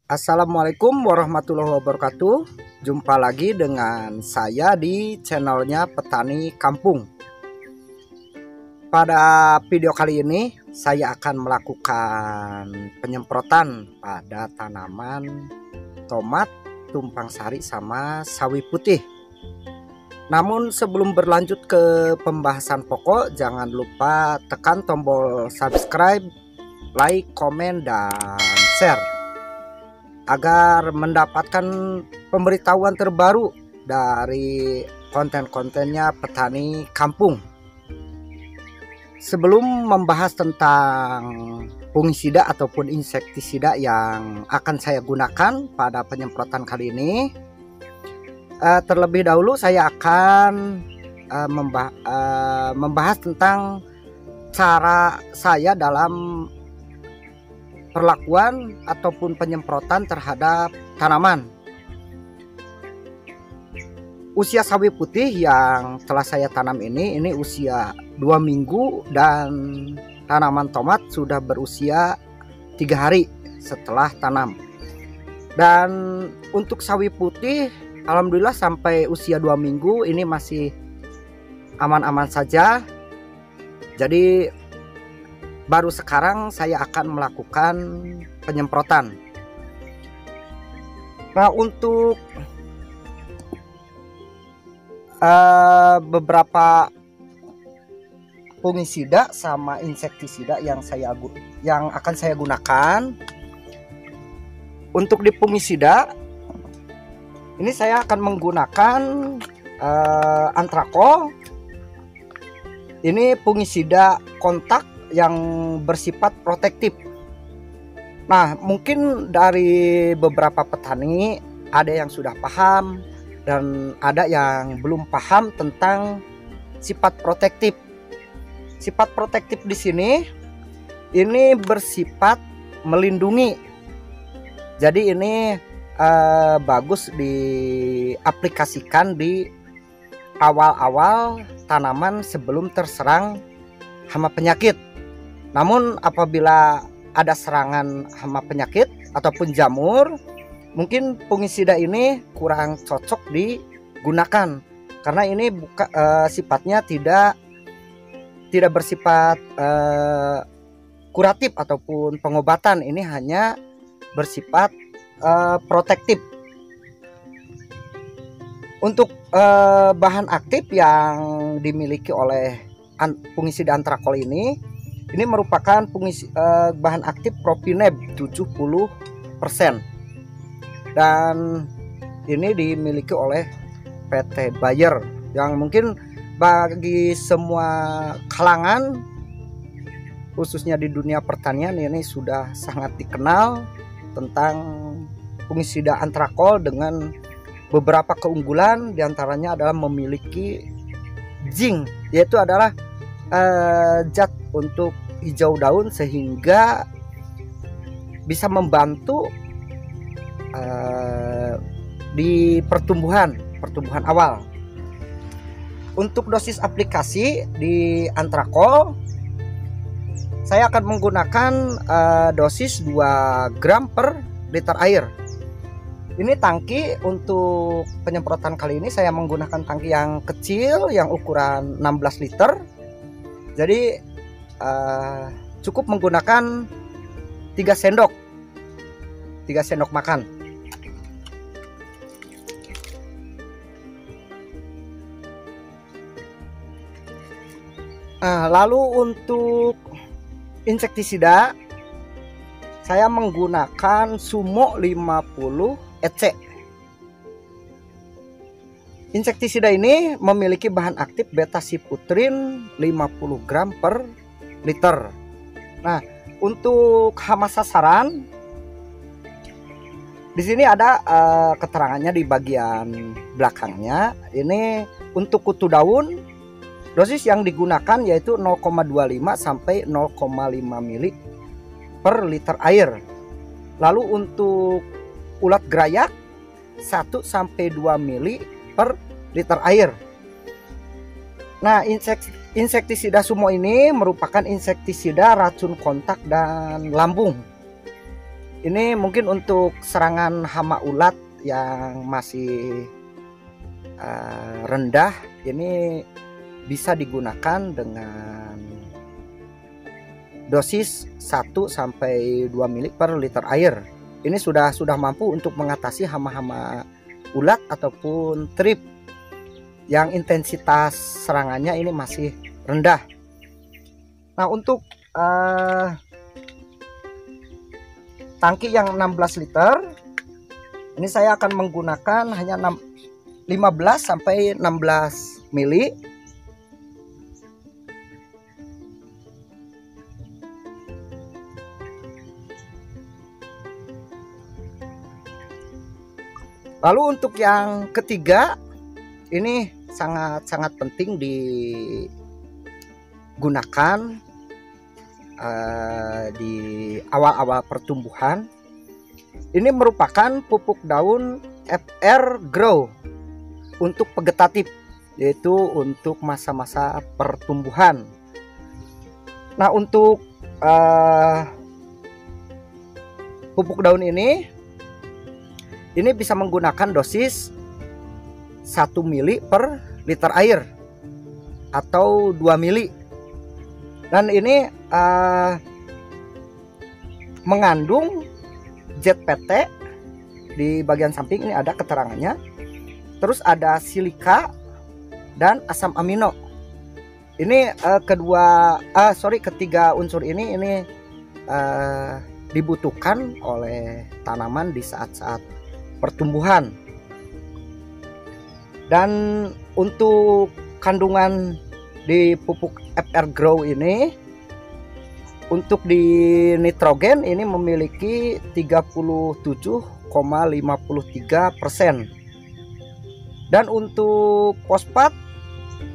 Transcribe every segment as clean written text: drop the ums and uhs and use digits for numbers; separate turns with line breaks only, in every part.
Assalamualaikum warahmatullahi wabarakatuh. Jumpa lagi dengan saya di channelnya Petani Kampung. Pada video kali ini saya akan melakukan penyemprotan pada tanaman tomat, tumpang sari sama sawi putih. Namun sebelum berlanjut ke pembahasan pokok, jangan lupa tekan tombol subscribe, like, komen, dan share agar mendapatkan pemberitahuan terbaru dari konten-kontennya Petani Kampung. Sebelum membahas tentang fungisida ataupun insektisida yang akan saya gunakan pada penyemprotan kali ini, terlebih dahulu saya akan membahas tentang cara saya dalam perlakuan ataupun penyemprotan terhadap tanaman. Usia sawi putih yang telah saya tanam ini usia 2 minggu, dan tanaman tomat sudah berusia 3 hari setelah tanam. Dan untuk sawi putih alhamdulillah sampai usia 2 minggu ini masih aman-aman saja. Jadi baru sekarang saya akan melakukan penyemprotan. Nah, untuk beberapa fungisida sama insektisida yang akan saya gunakan. Untuk di fungisida ini saya akan menggunakan Antrakol. Ini fungisida kontak yang bersifat protektif. Nah, mungkin dari beberapa petani ada yang sudah paham dan ada yang belum paham tentang sifat protektif. Sifat protektif di sini ini bersifat melindungi. Jadi ini bagus diaplikasikan di awal-awal tanaman sebelum terserang hama penyakit. Namun apabila ada serangan hama penyakit ataupun jamur, mungkin fungisida ini kurang cocok digunakan karena ini sifatnya tidak bersifat kuratif ataupun pengobatan. Ini hanya bersifat protektif. Untuk bahan aktif yang dimiliki oleh fungisida Antrakol ini merupakan bahan aktif Propineb 70%, dan ini dimiliki oleh PT Bayer, yang mungkin bagi semua kalangan khususnya di dunia pertanian ini sudah sangat dikenal tentang fungisida Antrakol dengan beberapa keunggulan, diantaranya adalah memiliki zinc, yaitu adalah zat untuk hijau daun sehingga bisa membantu di pertumbuhan awal. Untuk dosis aplikasi di Antrakol saya akan menggunakan dosis 2 gram per liter air. Ini tangki untuk penyemprotan kali ini saya menggunakan tangki yang kecil yang ukuran 16 liter. Jadi cukup menggunakan 3 sendok makan. Lalu untuk insektisida saya menggunakan Sumo 50 EC. Insektisida ini memiliki bahan aktif betasifutrin 50 gram per liter. Nah, untuk hama sasaran di sini ada keterangannya di bagian belakangnya. Ini untuk kutu daun, dosis yang digunakan yaitu 0,25 sampai 0,5 mili per liter air. Lalu untuk ulat gerayak 1 sampai 2 mili per liter air. Nah, insektisida Sumo ini merupakan insektisida racun kontak dan lambung. Ini mungkin untuk serangan hama ulat yang masih rendah, ini bisa digunakan dengan dosis 1-2 mili per liter air. Ini sudah mampu untuk mengatasi hama-hama ulat ataupun trip yang intensitas serangannya ini masih rendah. Nah, untuk tangki yang 16 liter ini saya akan menggunakan hanya 15-16 mili. Lalu untuk yang ketiga, ini sangat penting digunakan di awal-awal pertumbuhan. Ini merupakan pupuk daun FR Grow untuk vegetatif, yaitu untuk masa-masa pertumbuhan. Nah, untuk pupuk daun ini bisa menggunakan dosis 1 mili per liter air atau 2 mili. Dan ini mengandung ZPT di bagian samping, ini ada keterangannya. Terus ada silika dan asam amino. Ini ketiga unsur ini dibutuhkan oleh tanaman di saat-saat pertumbuhan. Dan untuk kandungan di pupuk FR Grow ini, untuk di nitrogen ini memiliki 37,53%, dan untuk fosfat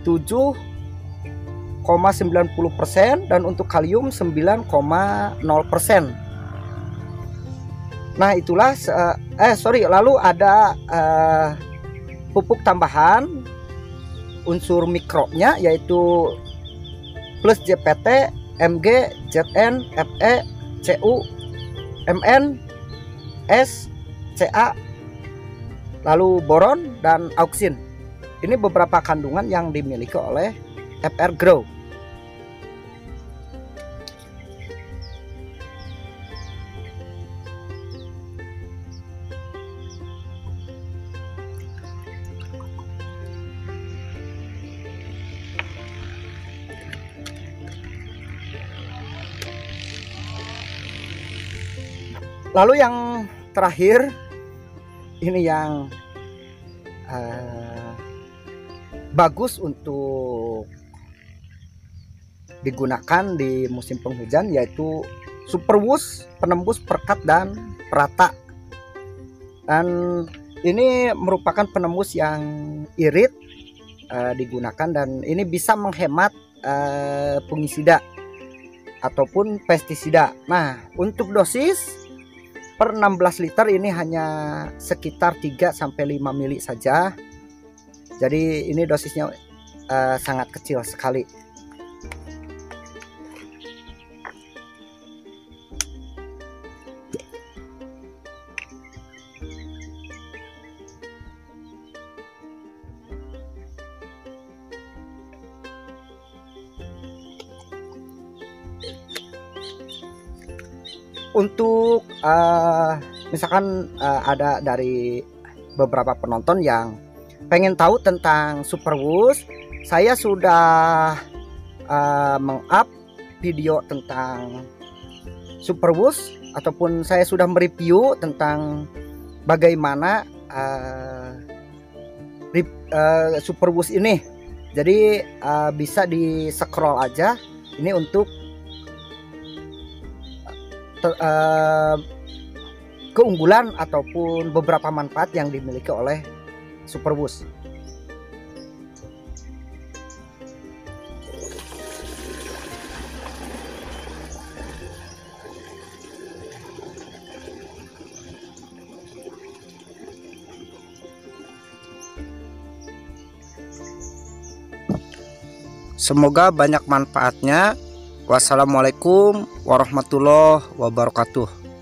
7,90%, dan untuk kalium 9,0%. Nah, itulah lalu ada pupuk tambahan unsur mikronya, yaitu plus JPT, Mg, Zn, Fe, Cu, Mn, S, Ca, lalu boron dan auksin. Ini beberapa kandungan yang dimiliki oleh FR Grow. Lalu yang terakhir, ini yang bagus untuk digunakan di musim penghujan, yaitu Superwoos penembus perekat dan perata. Dan ini merupakan penembus yang irit digunakan, dan ini bisa menghemat fungisida ataupun pestisida. Nah, untuk dosis per 16 liter ini hanya sekitar 3-5 mili saja. Jadi ini dosisnya sangat kecil sekali. Untuk misalkan ada dari beberapa penonton yang pengen tahu tentang Superwoos, saya sudah meng-up video tentang Superwoos, ataupun saya sudah mereview tentang bagaimana Superwoos ini. Jadi bisa di scroll aja. Ini untuk keunggulan ataupun beberapa manfaat yang dimiliki oleh Superwoos. Semoga banyak manfaatnya. Wassalamualaikum warahmatullahi wabarakatuh.